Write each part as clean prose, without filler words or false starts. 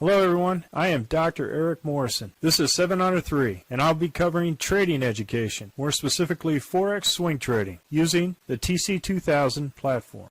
Hello everyone, I am Dr. Eric Morrison. This is 7 Under 3, and I'll be covering trading education, more specifically Forex swing trading, using the TC2000 platform.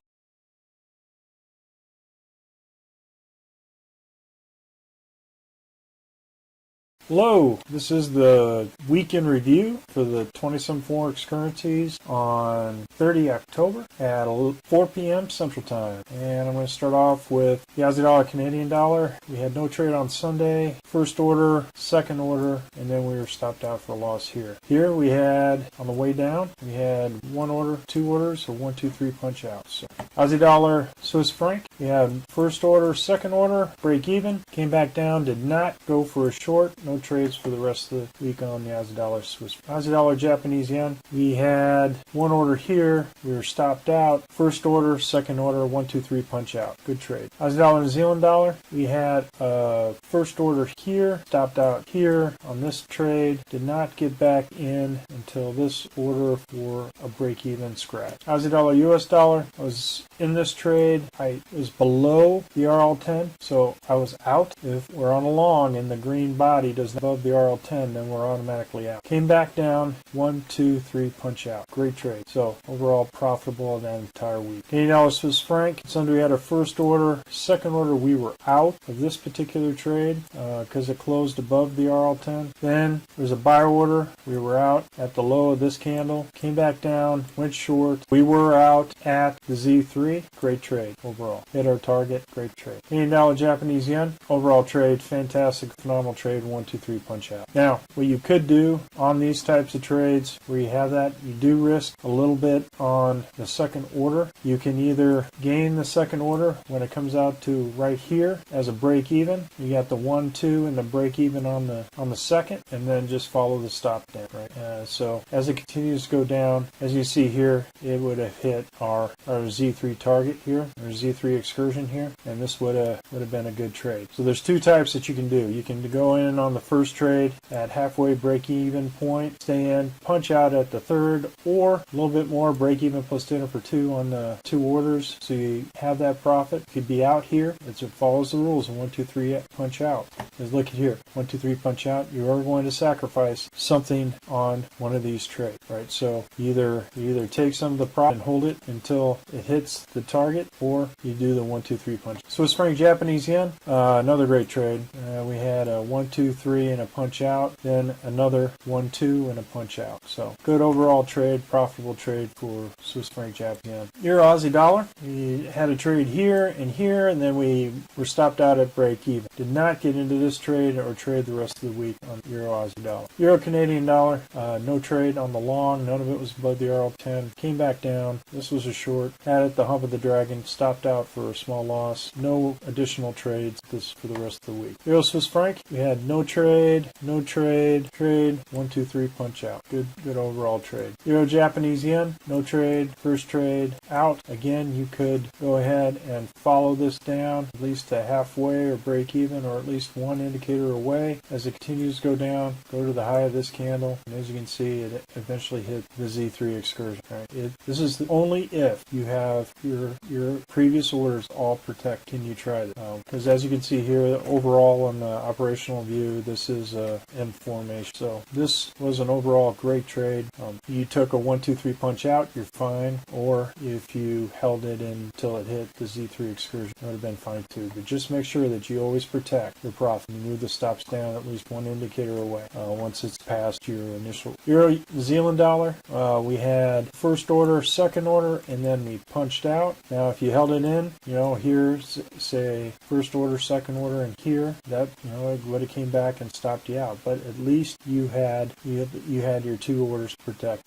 Hello, this is the weekend review for the 20-some Forex currencies on 30 October at 4 p.m. Central Time. And I'm going to start off with the Aussie dollar, Canadian dollar. We had no trade on Sunday, first order, second order, and then we were stopped out for a loss here. Here we had, on the way down, we had one order, two orders, or 1, 2, 3 punch outs. So, Aussie dollar, Swiss franc, we had first order, second order, break even, came back down, did not go for a short, no trades for the rest of the week on the Aussie dollar, Aussie dollar, Japanese yen. We had one order here. We were stopped out. First order, second order, 1, 2, 3 punch out. Good trade. Aussie dollar, New Zealand dollar. We had a first order here, stopped out here on this trade. Did not get back in until this order for a break-even scratch. Aussie dollar, US dollar. I was in this trade. I was below the RL10, so I was out. If we're on a long and the green body does not above the RL10, then we're automatically out. Came back down, 1, 2, 3 punch out. Great trade. So overall profitable that entire week. Canadian dollar, Swiss franc. Sunday we had a first order, second order we were out of this particular trade because it closed above the RL10. Then there's a buy order. We were out at the low of this candle. Came back down, went short. We were out at the Z3. Great trade overall. Hit our target. Great trade. Canadian dollar, Japanese yen. Overall trade, fantastic, phenomenal trade. 1, 2, 3 punch out. Now, what you could do on these types of trades where you have that, you do risk a little bit on the second order. You can either gain the second order when it comes out to right here as a break even. You got the 1, 2 and the break even on the second, and then just follow the stop down, right? So as it continues to go down, as you see here, it would have hit our Z3 target here, or Z3 excursion here, and this would have been a good trade. So there's two types that you can do. You can go in on the first trade at halfway break-even point, stay in, punch out at the third, or a little bit more, break-even plus dinner for 2 on the 2 orders, so you have that profit. You could be out here. It follows the rules, and 1, 2, 3 punch out. Just look at here, 1, 2, 3 punch out. You are going to sacrifice something on one of these trades, right? So you either take some of the profit and hold it until it hits the target, or you do the 1, 2, 3 punch. Swiss franc, Japanese yen, another great trade. We had a 1, 2, 3 and a punch out, then another 1, 2 and a punch out. So good overall trade, profitable trade for Swiss franc, Japanese yen. Euro, Aussie dollar, we had a trade here, and then we were stopped out at break even. Did not get into this trade or trade the rest of the week on Euro, Aussie dollar. Euro, Canadian dollar, no trade on the long. None of it was above the RL10. Came back down. This was a short. Had it the hump of the dragon. Stopped out for a small loss. No additional trades for the rest of the week. Euro, Swiss franc, we had no trade, 1, 2, 3 punch out. Good overall trade. Euro, Japanese yen, no trade, first trade out. Again, you could go ahead and follow this down at least to halfway or break even, or at least one indicator away. As it continues to go down, go to the high of this candle, and as you can see, it eventually hit the Z3 excursion. Right? This is only if you have your previous orders all protect. Can you try this? Because as you can see here, overall on the operational view, this is in formation. So this was an overall great trade. You took a 1, 2, 3 punch out, you're fine. Or if you held it until it hit the Z3 excursion, it would have been fine too. But just make sure that you always protect your profit. You move the stops down at least one indicator away once it's past your initial. Euro, New Zealand dollar, we had first order, second order, and then we punched out. Now if you held it in, here, say first order, second order, and here, that it would have came back and stopped you out. But at least you had your 2 orders to protect.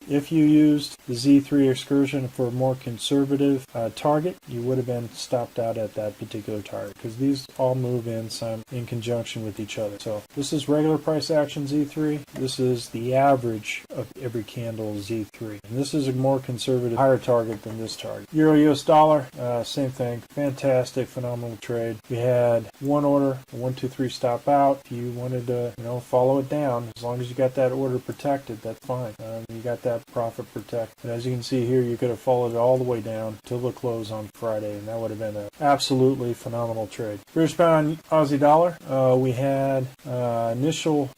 If you used the Z3 excursion for a more conservative target, you would have been stopped out at that particular target, because these all move in in conjunction with each other. So this is regular price action Z3. This is the average of every candle Z3. And this is a more conservative, higher target than this target. Euro US dollar, same thing. Fantastic, phenomenal trade. We had one order, a 1, 2, 3 stop out. If you wanted to, follow it down, as long as you got that order protected, that's fine. You got that profit protected. And as you can see here, you could have followed it all the way down till the close on Friday, and that would have been an absolutely phenomenal trade. British pound Aussie dollar, we had initial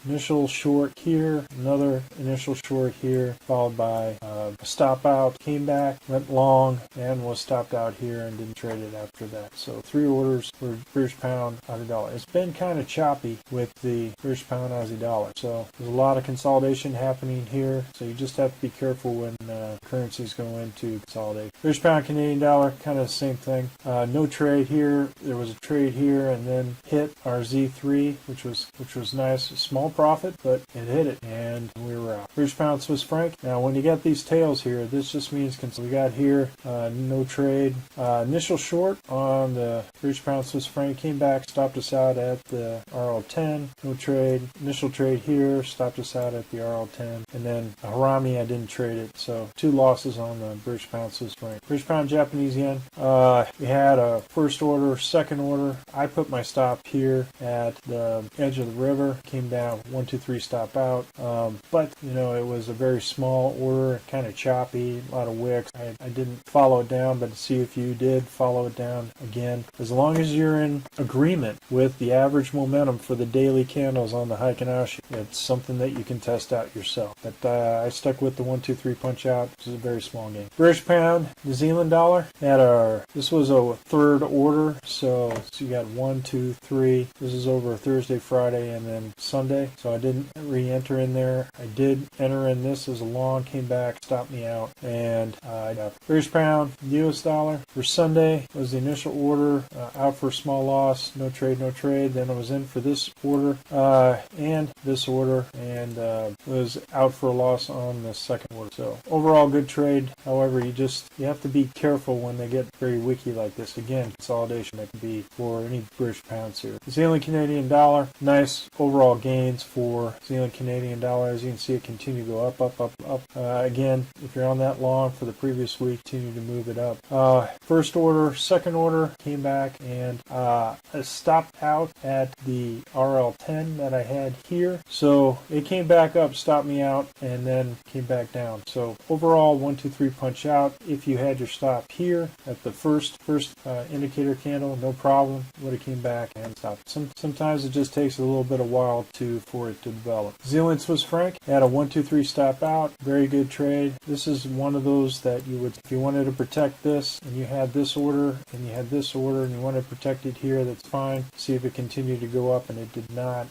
short here, another initial short here, followed by a stop out, came back, went long, and was stopped out here and didn't trade it after that. So 3 orders for British pound Aussie dollar. It's been kind of choppy with the British pound Aussie dollar. So there's a lot of consolidation happening here. So you just have to be careful when currencies go into consolidation. British pound Canadian dollar, kind of the same thing. No trade here. There was a trade here and then hit our Z3, which was nice. A small profit, but it hit it and we were out. British pound Swiss franc. Now when you get these tails here, this just means we got here no trade. Initial short on the British pound Swiss franc, came back, stopped us out at the RL10. No trade. Initial trade here, stopped us out at the RL10. And then Harami, I didn't trade it. So 2 losses on the British pound Swiss franc. British pound Japanese yen. We had a first order, second order. I put my stop here at the edge of the river. Came down 1, 2, 3 stop out. But it was a very small order, kind of choppy, a lot of wicks. I didn't follow it down, but to see if you did follow it down again. As long as you're in agreement with the average momentum for the daily candles on the Heikin-Ashi, it's something that you can test out yourself. But I stuck with the 1, 2, 3 punch out. This is a very small game. British pound, New Zealand dollar. This was a third order, so you got 1, 2, 3. This is over Thursday, Friday, and then Sunday. So I didn't re-enter in there. I did enter in this as a long, came back, stopped me out, and I got British pound, US dollar for Sunday was the initial order, out for a small loss, no trade. Then I was in for this order and this order, and was out for a loss on the second order. So overall good trade. However, you have to be careful when they get very wicky like this. Again, consolidation that can be for any British pounds here. New Zealand Canadian dollar, nice overall gains for New Zealand Canadian dollar. As you can see, it continue to go up. Again, if you're on that long for the previous week, continue to move it up. First order, second order, came back and stopped out at the RL10 that I had here. So it came back up, stopped me out, and then came back down. So overall, 1, 2, 3 punch out. If you had your stop here at the first indicator candle, no problem. Would have came back and stopped. Sometimes it just takes a little bit of while for it to develop. Zealand Swiss franc had a 1, 2, 3 stop out. Very good trade. This is one of those that you would, if you wanted to protect this and you had this order and you had this order and you want to protect it here, that's fine. See if it continued to go up, and it did not.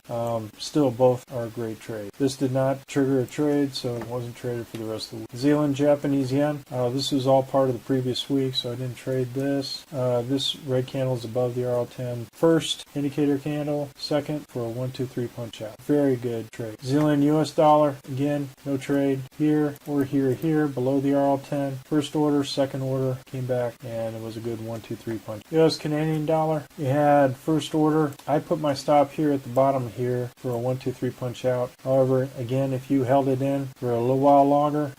Still, both are great trades. This did not trigger a trade, so it wasn't traded for the rest of the week. Zealand Japanese yen. This was all part of the previous week, so I didn't trade this. This red candle is above the RL10. First indicator candle, second for a 1, 2, 3 punch out. Very good trade. Zealand US dollar, again, no trade here or here, below the RL10. First order, second order, came back, and it was a good 1, 2, 3 punch. US Canadian dollar, we had first order. I put my stop here at the bottom here for a 1, 2, 3 punch out. However, again, if you held it in for a little while longer,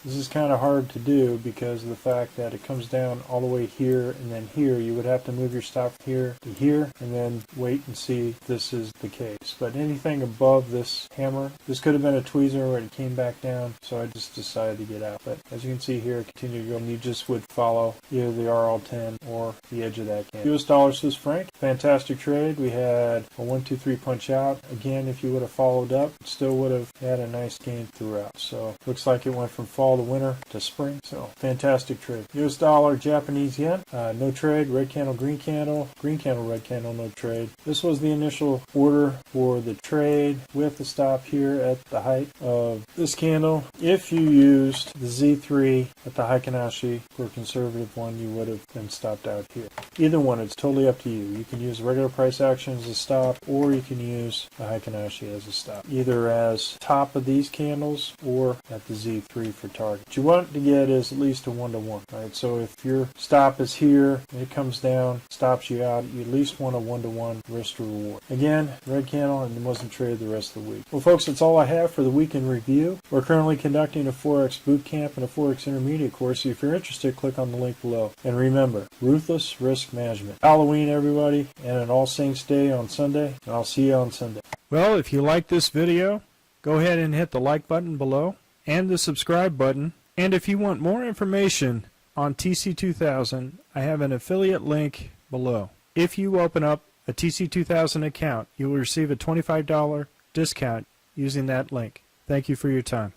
this is kind of hard to do because of the fact that it comes down all the way here and then here. You would have to move your stop here to here and then wait and see if this is the case. But anything above this hammer, this could have been a tweezer when it came back down, so I just decided to get out. But as you can see here, continue to go, and you just would follow either the RL10 or the edge of that candle. US dollar Swiss franc, fantastic trade. We had a 1, 2, 3 punch out. Again, if you would have followed up, it still would have had a nice gain throughout. So looks like it went from fall to winter to spring. So fantastic trade. US dollar Japanese yen, no trade. Red candle, green candle, red candle, no trade. This was the initial order for the trade with the stop here at the height of this candle. If you used the Z3 at the Heikin-Ashi for a conservative one, you would have been stopped out here. Either one, it's totally up to you. You can use regular price action as a stop, or you can use the Heikin-Ashi as a stop, either as top of these candles or at the Z3 for target. What you want to get is at least a 1-to-1, right? So if your stop is here and it comes down, stops you out, you at least want a 1-to-1 risk to reward. Again, red candle and wasn't traded the rest of the week. Well, folks, that's all I have for the week in review. We're currently conducting a Forex boot camp and a Forex intermediate course. So if you're interested, click on the link below. And remember, ruthless risk management. Halloween, everybody, and an All Saints Day on Sunday. And I'll see you on Sunday. Well, if you like this video, go ahead and hit the like button below and the subscribe button. And if you want more information on TC2000, I have an affiliate link below. If you open up a TC2000 account, you will receive a $25 discount using that link. Thank you for your time.